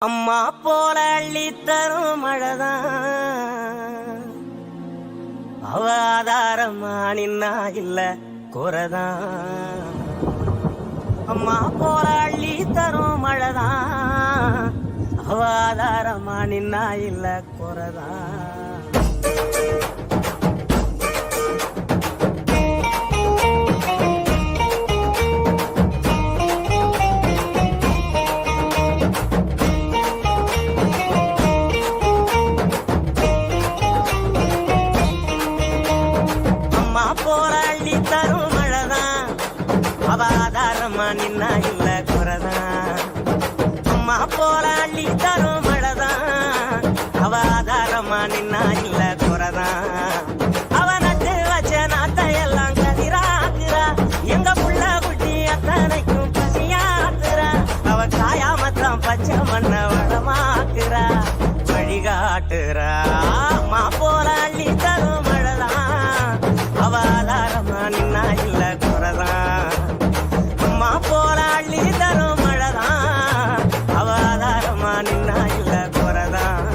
அம்மா போல அள்ளி தரும் மழைதான் அவ ஆதாரமா நின்னா இல்ல குறைதான். அம்மா போல அள்ளி தரும் மழைதான் அவ ஆதாரமா நின்னா இல்ல குறைதான். போராளி தரும் மழைதான் அவ ஆதாரமா நின்னா இல்ல குறைதான். அம்மா போராளி தரும் மழைதான் அவ ஆதாரமா நின்னா இல்ல குறைதான். அவ நட்டு வச்ச நாட்டையெல்லாம் கதிராக்குறா, எங்க புள்ள குட்டி அத்தனைக்கும் பசியாக்குறா. அவ காயாமத்தான் பச்சை மண்ண வளமாக்குறா, வழிகாட்டுறா. அம்மா போராளி தரும் அவ ஆதாரமா நின்னா இல்ல குறைதான். அம்மா போல அள்ளி தரும் மழைதான் அவ ஆதாரமா நின்னா இல்ல குறைதான்.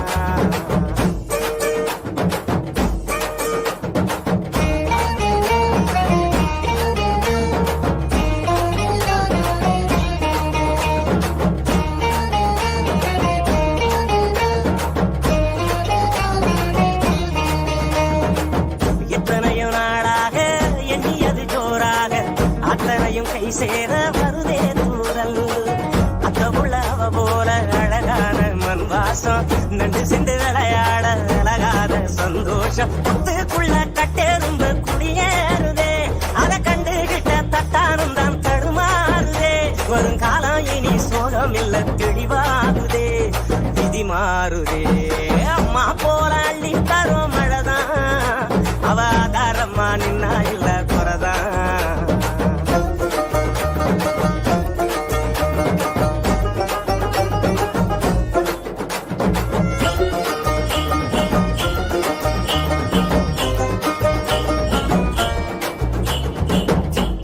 எத்தனையோ நாளாக எண்ணியது ஜோராக அத்தனையும் கை சேர வருதே தூரல். அத்த உள்ளவ போல அழகான மண் வாசம் நண்டு சிந்து விளையாட அழகாத சந்தோஷம் புத்துக்குள்ள கட்டெரும்பு குடியேறுதே. அதை கண்டுகிட்ட தட்டானும் தான் தடுமாறுதே. வருங்காலம் இனி சோகம் இல்ல தெளிவாகுதே, விதி மாறுதே. அம்மா போல அள்ளி தரும் மழைதான் அவ ஆதாரமா நின்னா இல்ல குறைதான்.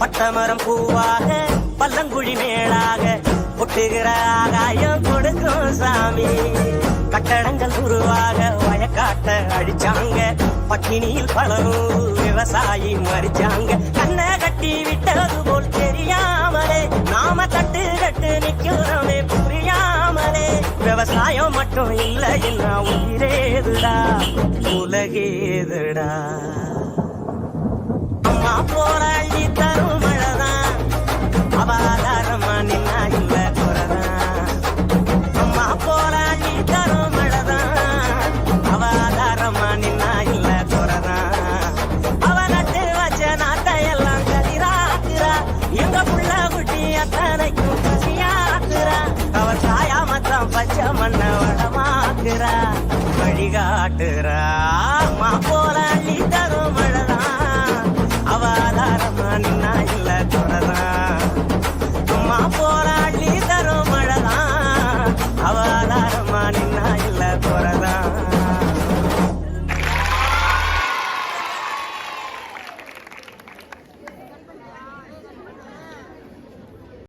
பட்டமரம் பூவாக பல்லங்குழி மேலாக ஒட்டுகிற ஆகாயம் கொடுக்கும் சாமி. கட்டடங்கள் உருவாக வயக்காட்ட அடிச்சாங்க, பட்டினியில் பலரும் விவசாயி மறிச்சாங்க. கண்ணை கட்டி விட்டது போல் தெரியாமலே நாம தட்டு கட்டு நிக்கிறோமே புரியாமலே. விவசாயம் மட்டும் இல்ல என்ன உயிரேதுடா உலகேதுடா. அம்மா போல அள்ளி தரும் மழைதான் அவ ஆதாரமா நின்னா இல்ல குறைதான். அம்மா போல அள்ளி தரும் மழைதான் அவ ஆதாரமா நின்னா இல்ல குறைதான். அவ நட்டு வச்ச நாட்டையெல்லாம் கதிராக்குறா, எங்க புள்ள குட்டி அத்தனைக்கும் பசியாக்குறா. அவ சாயாமத்தான் பச்சை மண்ண வளமாக்குறா, வழிகாட்டுறா. அம்மா போல அள்ளி தரும்